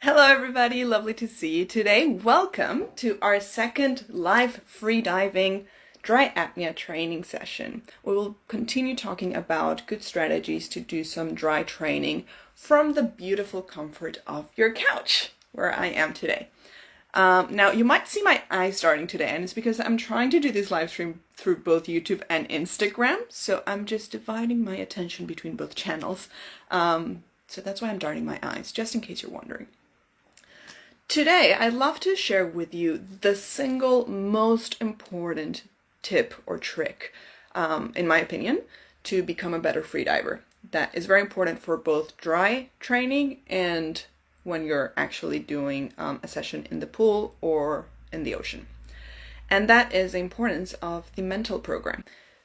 Hello everybody, lovely to see you today. Welcome to our second live freediving dry apnea training session. We will continue talking about good strategies to do some dry training from the beautiful comfort of your couch, where I am today. Now you might see my eyes starting today, and it's because I'm trying to do this live stream through both YouTube and Instagram, so I'm just dividing my attention between both channels. So that's why I'm darting my eyes, just in case you're wondering. Today, I'd love to share with you the single most important tip or trick, in my opinion, to become a better freediver. That is very important for both dry training and when you're actually doing a session in the pool or in the ocean. And that is the importance of the mental program.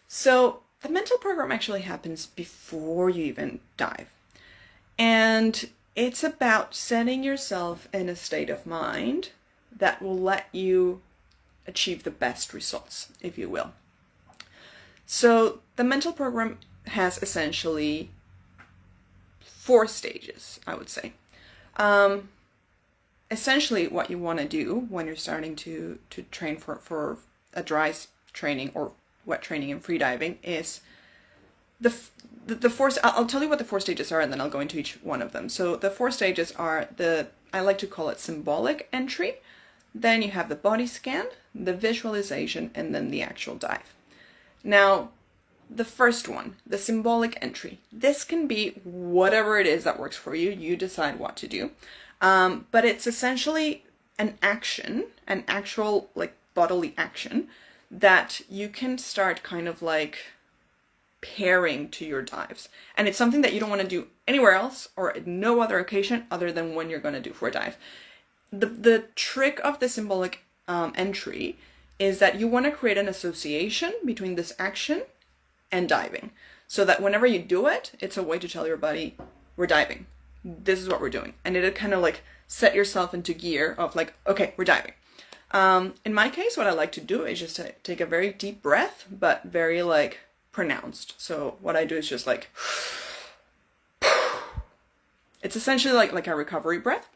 So the mental program actually happens before you even dive. And it's about setting yourself in a state of mind that will let you achieve the best results, if you will. So the mental program has essentially 4 stages, I would say. Essentially what you want to do when you're starting to train for a dry training or wet training in freediving is the 4. I'll tell you what the 4 stages are, and then I'll go into each one of them. So the 4 stages are I like to call it symbolic entry. Then you have the body scan, the visualization, and then the actual dive. Now, the first one, the symbolic entry. This can be whatever it is that works for you. You decide what to do. But it's essentially an action, an actual bodily action that you can start kind of like pairing to your dives. And it's something that you don't want to do anywhere else or at no other occasion other than when you're going to do for a dive. The trick of the symbolic entry is that you want to create an association between this action and diving, so that whenever you do it, it's a way to tell your body, we're diving. This is what we're doing. And it'll kind of like set yourself into gear of like, okay, we're diving. In my case, what I like to do is just to take a very deep breath, but very like pronounced. So what I do is just like, it's essentially like a recovery breath.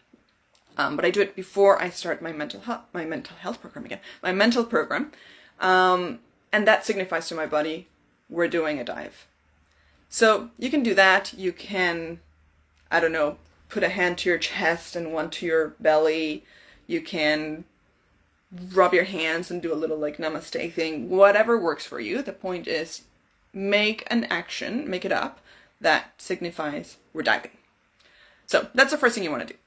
But I do it before I start my mental health program again, my mental program. And that signifies to my body, we're doing a dive. So you can do that. You can, I don't know, put a hand to your chest and one to your belly. You can rub your hands and do a little like namaste thing, whatever works for you. The point is, make an action, make it up, that signifies we're diving. So that's the first thing you want to do.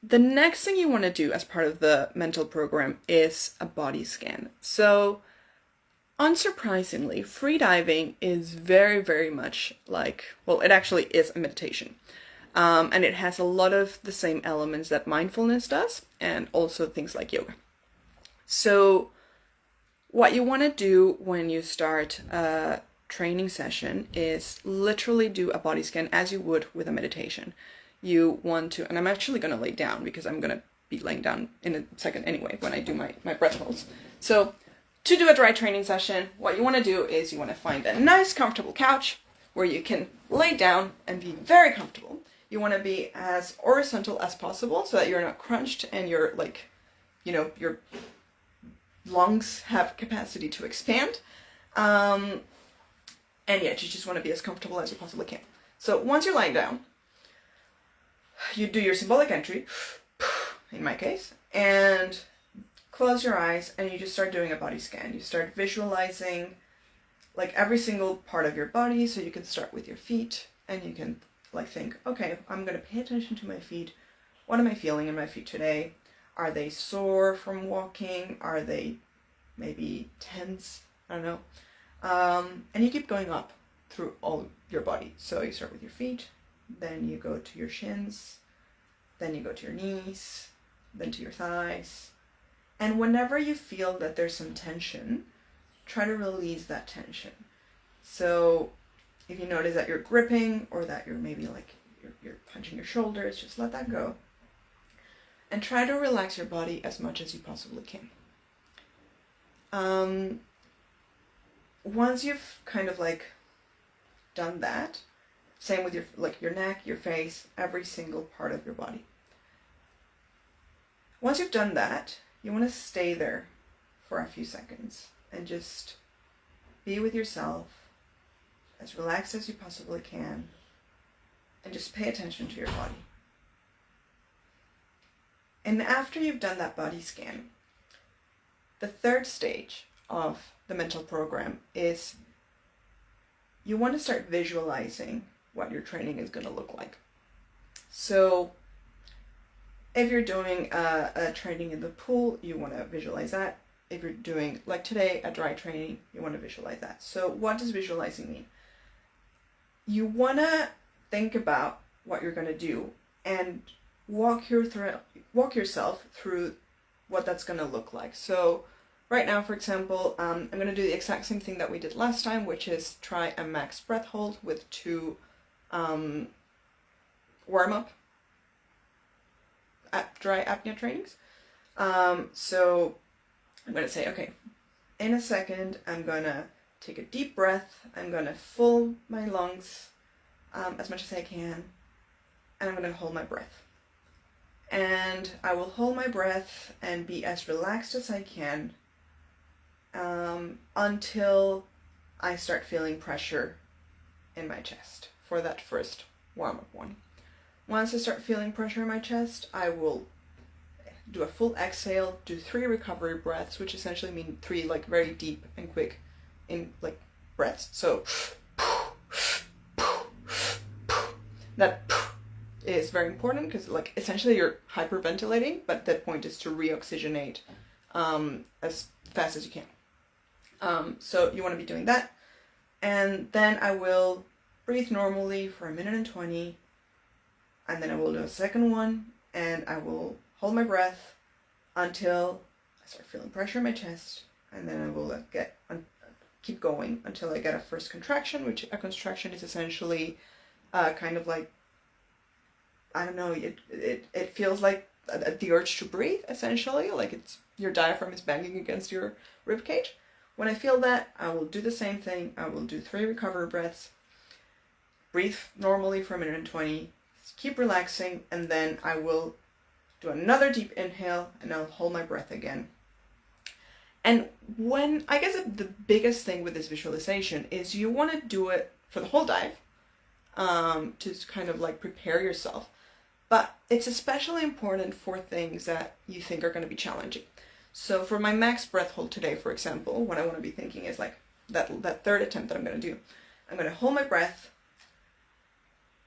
The next thing you want to do as part of the mental program is a body scan. So unsurprisingly, freediving is very, very much like, well, it actually is a meditation. And it has a lot of the same elements that mindfulness does, and also things like yoga. So what you want to do when you start a training session is literally do a body scan as you would with a meditation. You want to, and I'm actually going to lay down because I'm going to be laying down in a second anyway when I do my breath holds. So to do a dry training session, what you want to do is you want to find a nice comfortable couch where you can lay down and be very comfortable. You want to be as horizontal as possible so that you're not crunched and you're like, your lungs have capacity to expand. And yet you just want to be as comfortable as you possibly can. So once you're lying down, you do your symbolic entry, in my case, and close your eyes and you just start doing a body scan. You start visualizing like every single part of your body. So you can start with your feet and you can like think, okay, I'm going to pay attention to my feet. What am I feeling in my feet today? Are they sore from walking? Are they maybe tense? I don't know. And you keep going up through all your body. So you start with your feet, then you go to your shins, then you go to your knees, then to your thighs. And whenever you feel that there's some tension, try to release that tension. So if you notice that you're gripping or that you're maybe like you're punching your shoulders, just let that go. And try to relax your body as much as you possibly can. Once you've kind of like done that, same with your neck, your face, every single part of your body. Once you've done that, you want to stay there for a few seconds and just be with yourself, as relaxed as you possibly can, and just pay attention to your body. And after you've done that body scan, the third stage of the mental program is you want to start visualizing what your training is going to look like. So if you're doing a training in the pool, you want to visualize that. If you're doing, like today, a dry training, you want to visualize that. So what does visualizing mean? You want to think about what you're going to do and walk yourself through what that's going to look like. So right now, for example, I'm going to do the exact same thing that we did last time, which is try a max breath hold with 2 warm-up dry apnea trainings. So I'm going to say, okay, in a second, I'm going to take a deep breath. I'm going to fill my lungs as much as I can, and I'm going to hold my breath. And I will hold my breath and be as relaxed as I can until I start feeling pressure in my chest for that first warm-up one. Once I start feeling pressure in my chest, I will do a full exhale, do 3 recovery breaths, which essentially mean 3 like very deep and quick in like breaths. So that is very important because like essentially you're hyperventilating, but the point is to reoxygenate as fast as you can. So you want to be doing that, and then I will breathe normally for 1:20, and then I will do a second one, and I will hold my breath until I start feeling pressure in my chest, and then I will keep going until I get a first contraction, which a contraction is essentially kind of like, I don't know, it feels like the urge to breathe, essentially, like it's your diaphragm is banging against your rib cage. When I feel that, I will do the same thing. I will do 3 recovery breaths, breathe normally for 1:20, keep relaxing, and then I will do another deep inhale, and I'll hold my breath again. And I guess the biggest thing with this visualization is you want to do it for the whole dive, to kind of like prepare yourself. But it's especially important for things that you think are going to be challenging. So for my max breath hold today, for example, what I want to be thinking is like that third attempt that I'm going to do. I'm going to hold my breath,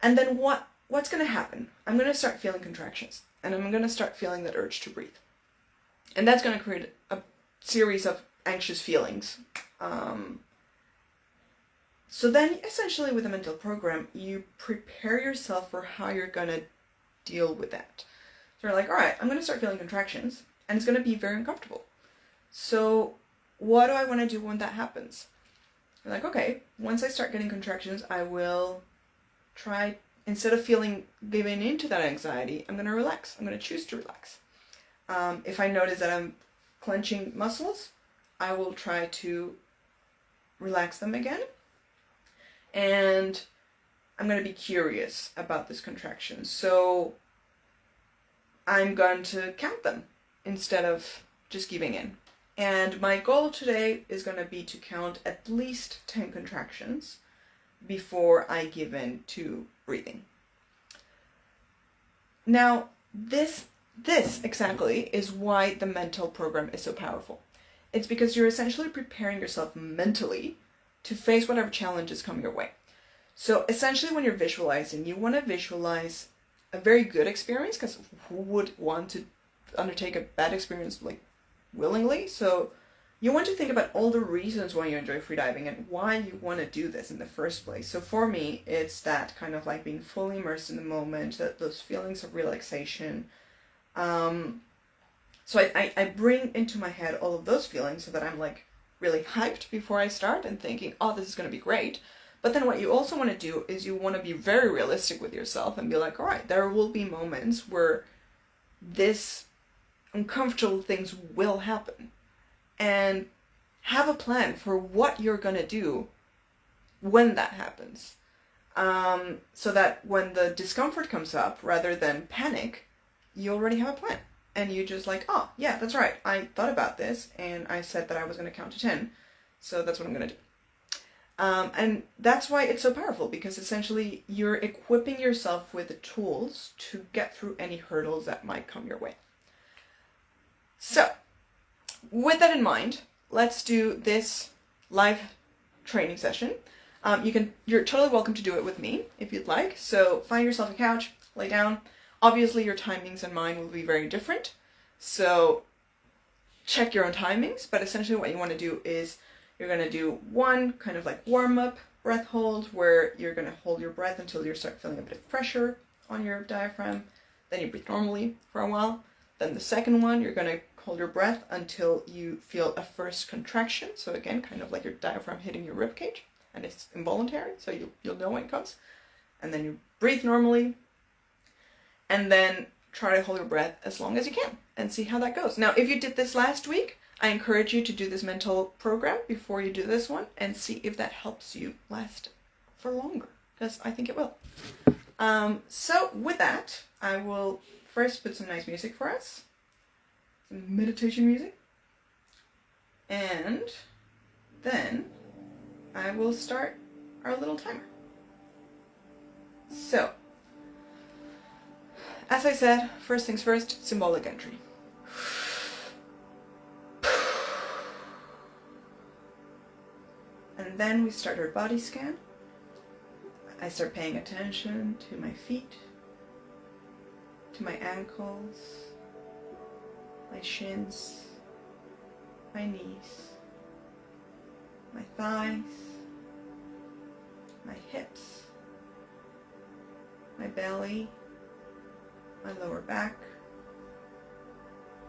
and then what's going to happen? I'm going to start feeling contractions, and I'm going to start feeling that urge to breathe. And that's going to create a series of anxious feelings. So then essentially with a mental program, you prepare yourself for how you're going to deal with that. So you're like, all right, I'm going to start feeling contractions, and it's going to be very uncomfortable. So what do I want to do when that happens? You're like, okay, once I start getting contractions, I will try, instead of giving into that anxiety, I'm going to relax. I'm going to choose to relax. If I notice that I'm clenching muscles, I will try to relax them again. And I'm going to be curious about this contraction. So I'm going to count them instead of just giving in. And my goal today is going to be to count at least 10 contractions before I give in to breathing. Now, this exactly is why the mental program is so powerful. It's because you're essentially preparing yourself mentally to face whatever challenges come your way. So essentially when you're visualizing, you want to visualize a very good experience, because who would want to undertake a bad experience like willingly? So you want to think about all the reasons why you enjoy freediving and why you want to do this in the first place. So for me, it's that kind of like being fully immersed in the moment, those feelings of relaxation. So I bring into my head all of those feelings so that I'm like really hyped before I start and thinking, oh, this is going to be great. But then what you also want to do is you want to be very realistic with yourself and be like, all right, there will be moments where this uncomfortable things will happen. And have a plan for what you're going to do when that happens. So that when the discomfort comes up, rather than panic, you already have a plan. and you just like, oh, yeah, that's right. I thought about this and I said that I was going to count to 10. So that's what I'm going to do. And that's why it's so powerful, because essentially you're equipping yourself with the tools to get through any hurdles that might come your way. So, with that in mind, let's do this live training session. You're totally welcome to do it with me if you'd like. So find yourself a couch, lay down. Obviously your timings and mine will be very different. So check your own timings, but essentially what you want to do is you're going to do one kind of like warm-up breath hold, where you're going to hold your breath until you start feeling a bit of pressure on your diaphragm. Then you breathe normally for a while. Then the second one, you're going to hold your breath until you feel a first contraction. So again, kind of like your diaphragm hitting your rib cage, and it's involuntary, so you'll know when it comes. And then you breathe normally, and then try to hold your breath as long as you can and see how that goes. Now, if you did this last week, I encourage you to do this mental program before you do this one and see if that helps you last for longer, because I think it will. So with that, I will first put some nice music for us, some meditation music, and then I will start our little timer. So, as I said, first things first, symbolic entry. And then we start our body scan. I start paying attention to my feet, to my ankles, my shins, my knees, my thighs, my hips, my belly, my lower back,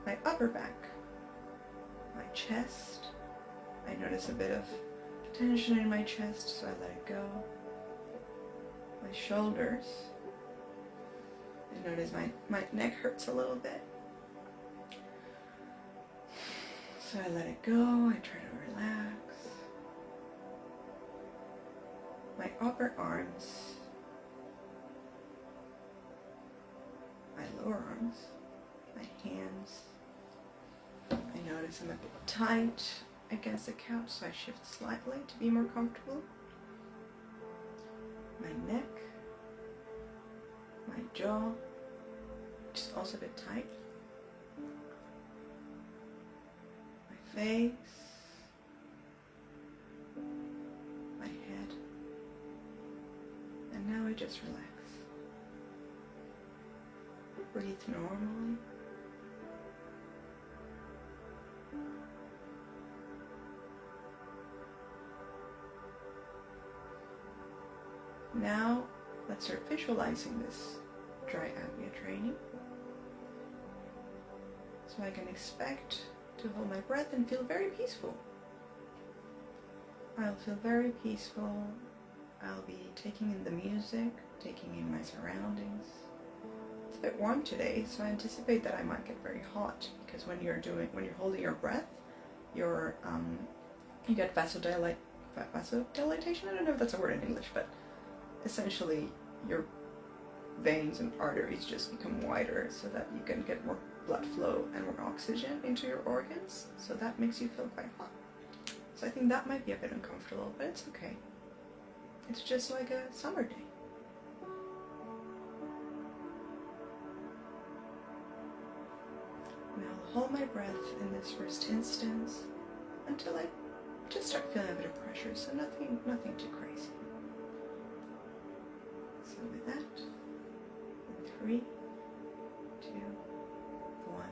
my upper back, my chest. I notice a bit of tension in my chest, so I let it go. My shoulders. I notice my neck hurts a little bit, so I let it go. I try to relax. My upper arms, my lower arms, my hands. I notice I'm a bit tight against the couch, so I shift slightly to be more comfortable. My neck, my jaw, which is also a bit tight. My face, my head, and now I just relax. Breathe normally. Now, let's start visualizing this dry apnea training. So I can expect to hold my breath and feel very peaceful. I'll feel very peaceful. I'll be taking in the music, taking in my surroundings. It's a bit warm today, so I anticipate that I might get very hot, because when you're holding your breath, you get vasodilatation. I don't know if that's a word in English, but essentially your veins and arteries just become wider so that you can get more blood flow and more oxygen into your organs, so that makes you feel quite hot. So I think that might be a bit uncomfortable, but it's okay. It's just like a summer day. Now I'll hold my breath in this first instance until I just start feeling a bit of pressure, so nothing too crazy. So with that, 3, 2, 1.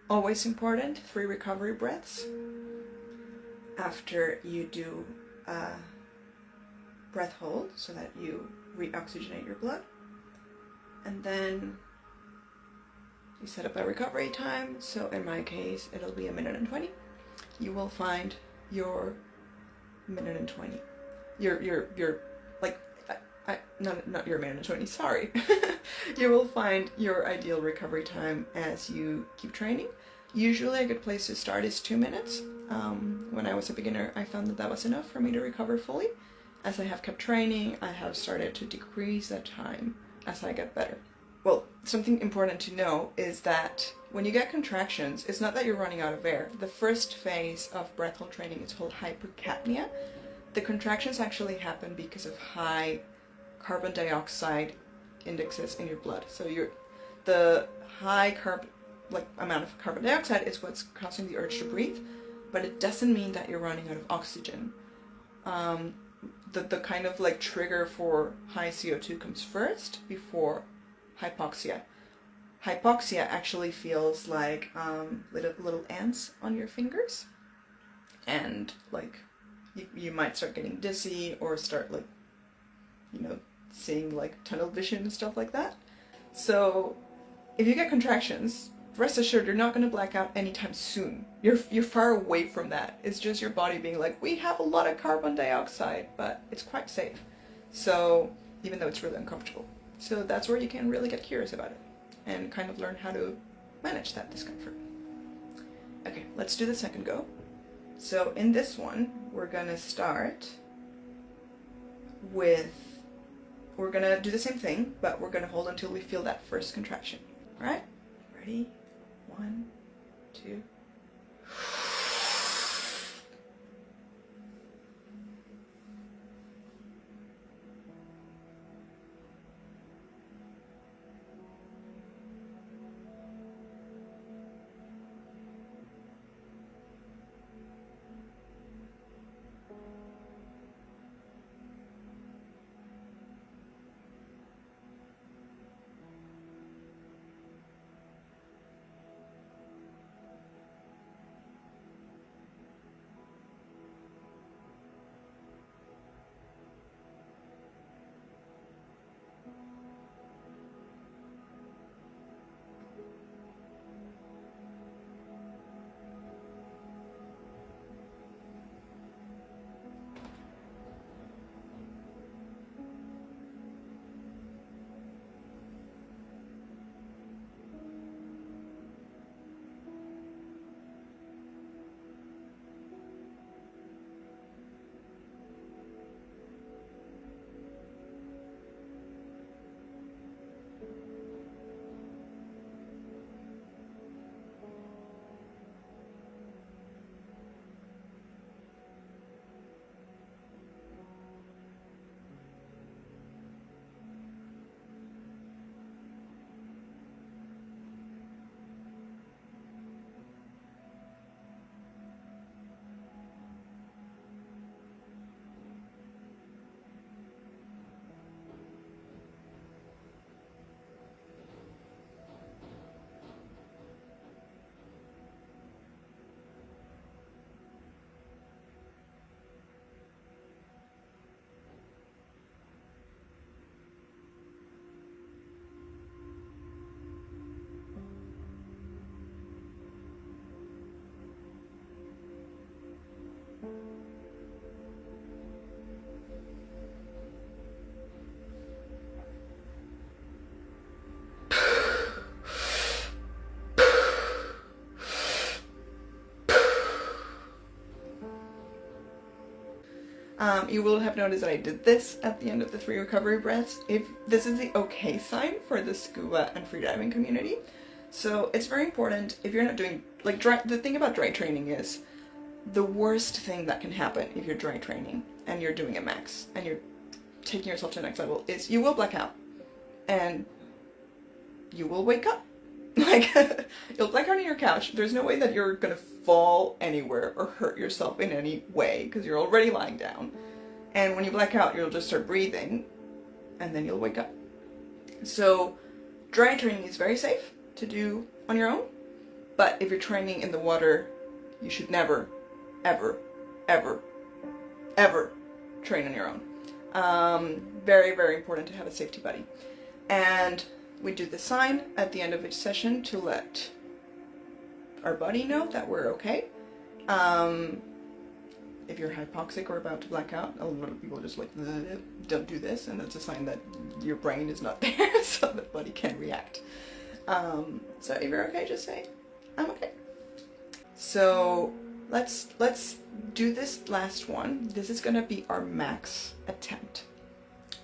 Always important, 3 recovery breaths after you do a breath hold so that you reoxygenate your blood. And then you set up a recovery time. So in my case, it'll be 1:20. You will find your 1:20. Your like, not your 1:20, sorry. You will find your ideal recovery time as you keep training. Usually a good place to start is 2 minutes. When I was a beginner, I found that that was enough for me to recover fully. As I have kept training, I have started to decrease that time as I get better. Well, something important to know is that when you get contractions, it's not that you're running out of air. The first phase of breath hold training is called hypercapnia. The contractions actually happen because of high carbon dioxide indexes in your blood. So the high amount of carbon dioxide is what's causing the urge to breathe, but it doesn't mean that you're running out of oxygen. The kind of like trigger for high CO2 comes first before hypoxia. Hypoxia actually feels like little ants on your fingers, and like you might start getting dizzy or start like, seeing like tunnel vision and stuff like that. So if you get contractions, rest assured you're not going to black out anytime soon. You're far away from that. It's just your body being like, we have a lot of carbon dioxide, but it's quite safe. So even though it's really uncomfortable. So that's where you can really get curious about it and kind of learn how to manage that discomfort. Okay, let's do the second go. So in this one, we're gonna start with, we're gonna do the same thing, but we're gonna hold until we feel that first contraction. All right, ready? 1, 2. You will have noticed that I did this at the end of the 3 recovery breaths. If this is the okay sign for the scuba and freediving community. So it's very important if you're not doing, like, the thing about dry training is the worst thing that can happen if you're dry training and you're doing a max and you're taking yourself to the next level is you will black out and you will wake up. Like, you'll black out on your couch. There's no way that you're gonna fall anywhere or hurt yourself in any way because you're already lying down. And when you black out, you'll just start breathing and then you'll wake up. So dry training is very safe to do on your own. But if you're training in the water, you should never, ever, ever, ever train on your own. Very, very important to have a safety buddy. And we do the sign at the end of each session to let our buddy know that we're okay. If you're hypoxic or about to black out, a lot of people just like, don't do this, and that's a sign that your brain is not there, so the buddy can react. So if you're okay, just say, I'm okay. So let's do this last one. This is gonna be our max attempt.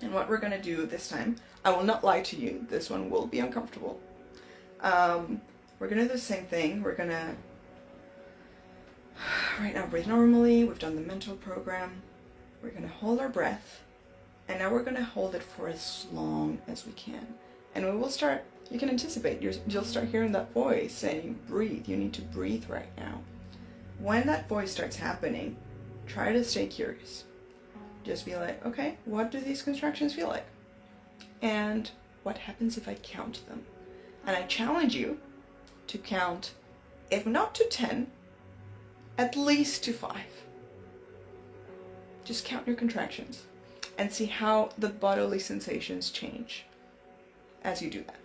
And what we're gonna do this time, I will not lie to you, this one will be uncomfortable. We're gonna do the same thing. We're gonna, right now, breathe normally. We've done the mental program. We're gonna hold our breath, and now we're gonna hold it for as long as we can. And we will start, you can anticipate, you'll start hearing that voice saying, breathe, you need to breathe right now. When that voice starts happening, try to stay curious. Just be like, okay, what do these contractions feel like? And what happens if I count them? And I challenge you to count, if not to 10, at least to 5. Just count your contractions and see how the bodily sensations change as you do that.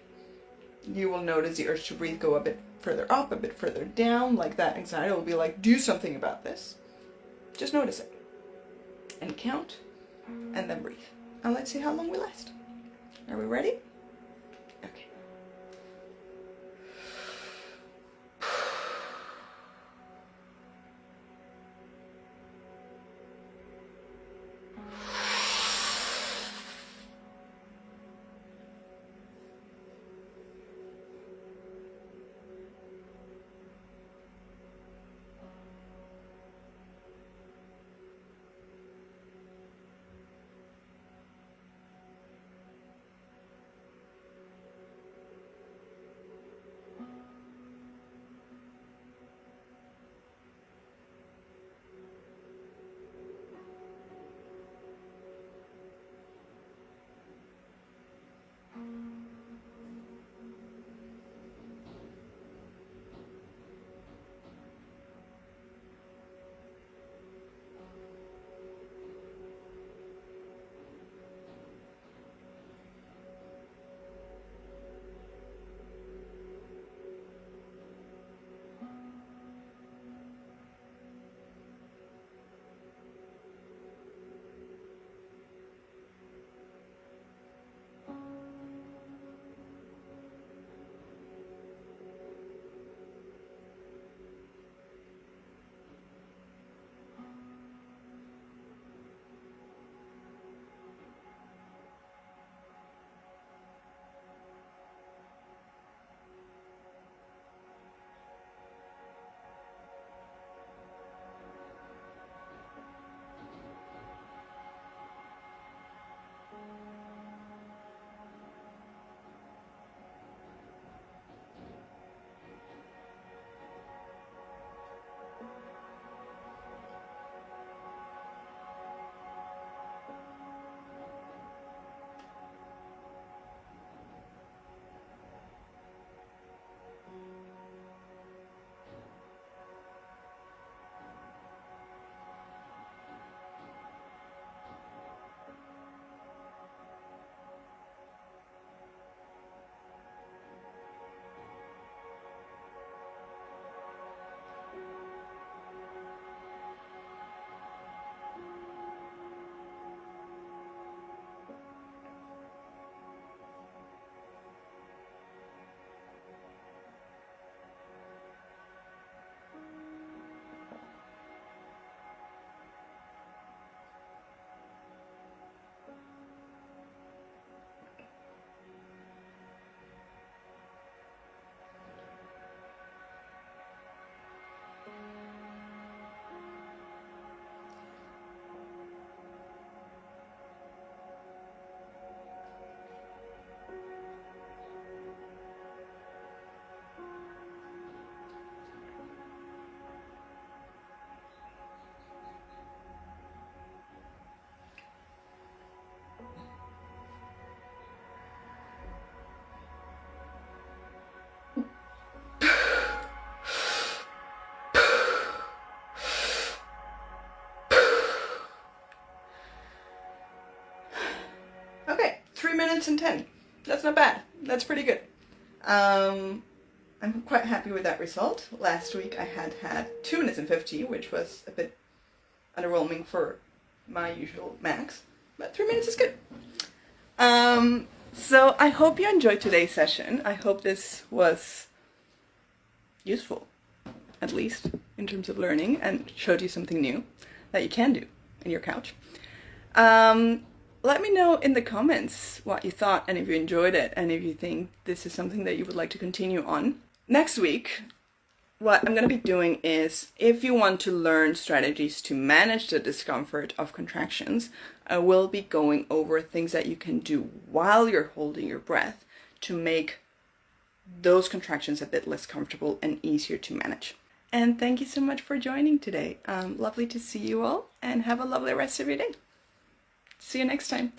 You will notice the urge to breathe go a bit further up, a bit further down, like that anxiety will be like, do something about this. Just notice it. And count, and then breathe. And let's see how long we last. Are we ready? Okay. minutes and 10. That's not bad. That's pretty good. I'm quite happy with that result. Last week I had 2 minutes and 50, which was a bit underwhelming for my usual max, but 3 minutes is good. So I hope you enjoyed today's session. I hope this was useful, at least in terms of learning, and showed you something new that you can do in your couch. Let me know in the comments what you thought, and if you enjoyed it, and if you think this is something that you would like to continue on. Next week, what I'm going to be doing is, if you want to learn strategies to manage the discomfort of contractions, I will be going over things that you can do while you're holding your breath to make those contractions a bit less comfortable and easier to manage. And thank you so much for joining today. Lovely to see you all, and have a lovely rest of your day. See you next time.